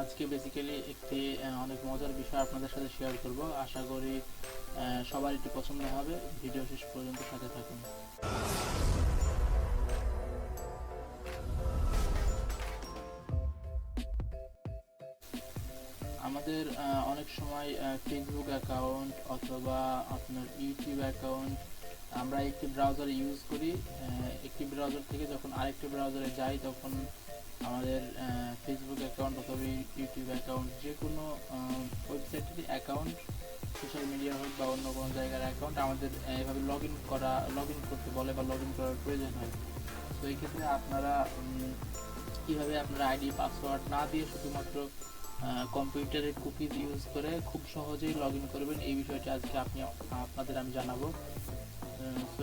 আজকে বেসিক্যালি একটি অনেক মজার বিষয় আপনাদের সাথে শেয়ার করব। আশা করি সবার একটু পছন্দ হবে। ভিডিও শেষ পর্যন্ত সাথে থাকুন। আমাদের অনেক সময় ফেসবুক অ্যাকাউন্ট অথবা আপনার ইউটিউব অ্যাকাউন্ট আমরা একটি ব্রাউজারে ইউজ করি। একটি ব্রাউজার থেকে যখন আরেকটি ব্রাউজারে যাই তখন আমাদের ফেসবুক অ্যাকাউন্ট অথবা ইউটিউব অ্যাকাউন্ট যে কোনো ওয়েবসাইটের অ্যাকাউন্ট, সোশ্যাল মিডিয়া হোক বা অন্য কোনো জায়গার অ্যাকাউন্ট আমাদের এভাবে লগ ইন করতে বলে বা লগ ইন করার প্রয়োজন হয়। তো এই ক্ষেত্রে আপনারা কীভাবে আপনারা আইডি পাসওয়ার্ড না দিয়ে শুধুমাত্র কম্পিউটারের কুকিজ ইউজ করে খুব সহজেই লগ ইন করবেন, এই বিষয়টি আজকে আপনাদের আমি জানাবো। তো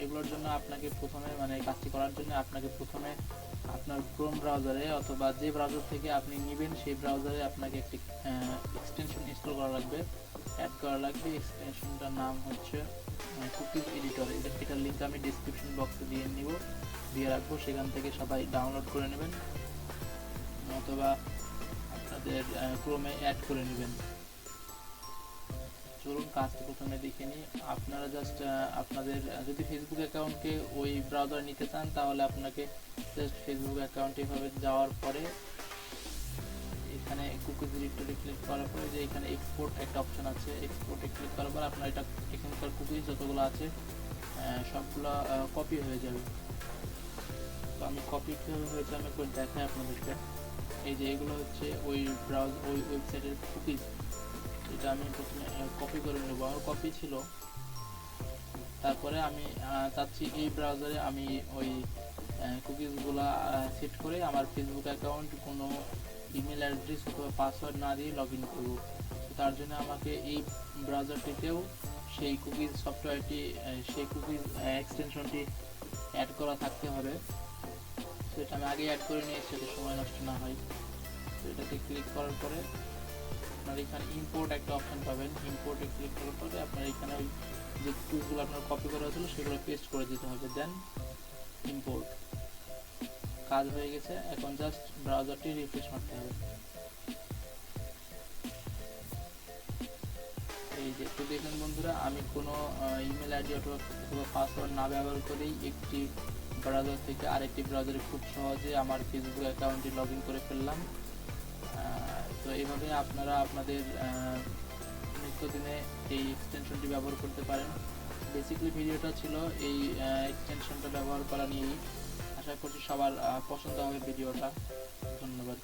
এগুলোর জন্য আপনাকে প্রথমে কাজটি করার জন্য আপনাকে প্রথমে আপনার ক্রোম ব্রাউজারে অথবা যে ব্রাউজার থেকে আপনি নেবেন সেই ব্রাউজারে আপনাকে একটি এক্সটেনশন ইনস্টল করা লাগবে, অ্যাড করা লাগবে। এক্সটেনশনটার নাম হচ্ছে কুকিজ এডিটর। এটার লিঙ্ক আমি ডিসক্রিপশন বক্সে দিয়ে রাখবো, সেখান থেকে সবাই ডাউনলোড করে নেবেন অথবা আপনাদের ক্রোমে অ্যাড করে নেবেন। চলুন কাজটি প্রথমে দেখে নিই। আপনারা জাস্ট আপনাদের যদি ফেসবুক অ্যাকাউন্টকে ওই ব্রাউজার নিতে চান তাহলে আপনাকে জাস্ট ফেসবুক অ্যাকাউন্টে এভাবে যাওয়ার পরে এখানে কুকিজ এডিটরে ক্লিক করার পরে যে এখানে এক্সপোর্ট একটা অপশন আছে, এক্সপোর্টে ক্লিক করার পর আপনার এখানকার কুকিজ যতগুলো আছে সবগুলো কপি হয়ে যাবে। তো আমি কপি কীভাবে হয়েছে আমি একবার দেখাই আপনাদেরকে। এই যে এগুলো হচ্ছে ওই ওয়েবসাইটের কুকিজ। এটা আমি প্রথমে কপি করে নেব, আমার কপি ছিল। তারপরে আমি চাচ্ছি এই ব্রাউজারে আমি ওই কুকিজগুলো সেট করে আমার ফেসবুক অ্যাকাউন্ট কোনো ইমেল অ্যাড্রেস অথবা পাসওয়ার্ড না দিয়ে লগ ইন করবো। তার জন্য আমাকে এই ব্রাউজারটিতেও সেই কুকিজ সফটওয়্যারটি, সেই কুকিজ এক্সটেনশনটি অ্যাড করা থাকতে হবে। তো এটা আমি আগেই অ্যাড করে নিয়েছি যাতে সময় নষ্ট না হয়। তো এটাতে ক্লিক করার পরে আপনার এখানে ইম্পোর্ট একটা অপশন পাবেন। ইম্পোর্টে ক্লিক করার পরে আপনার এখানে ওই যে টুলসগুলো আপনার কপি করা ছিল সেগুলো পেস্ট করে দিতে হবে। দেন ইম্পোর্ট কাজ হয়ে গেছে। এখন জাস্ট ব্রাউজারটি রিফ্রেশ করতে হবে। এই যে তো দেখুন বন্ধুরা, আমি কোনো ইমেল আইডি অথবা পাসওয়ার্ড না ব্যবহার করেই একটি ব্রাউজার থেকে আরেকটি ব্রাউজারে খুব সহজে আমার ফেসবুক অ্যাকাউন্টটি লগ ইন করে ফেললাম। তো এইভাবে আপনারা আপনাদের নিত্যদিনে এই এক্সটেনশনটি ব্যবহার করতে পারেন। বেসিক্যালি ভিডিওটা ছিল এই এক্সটেনশনটা ব্যবহার করা নিয়েই। আশা করছি সবার পছন্দ হবে ভিডিওটা। ধন্যবাদ।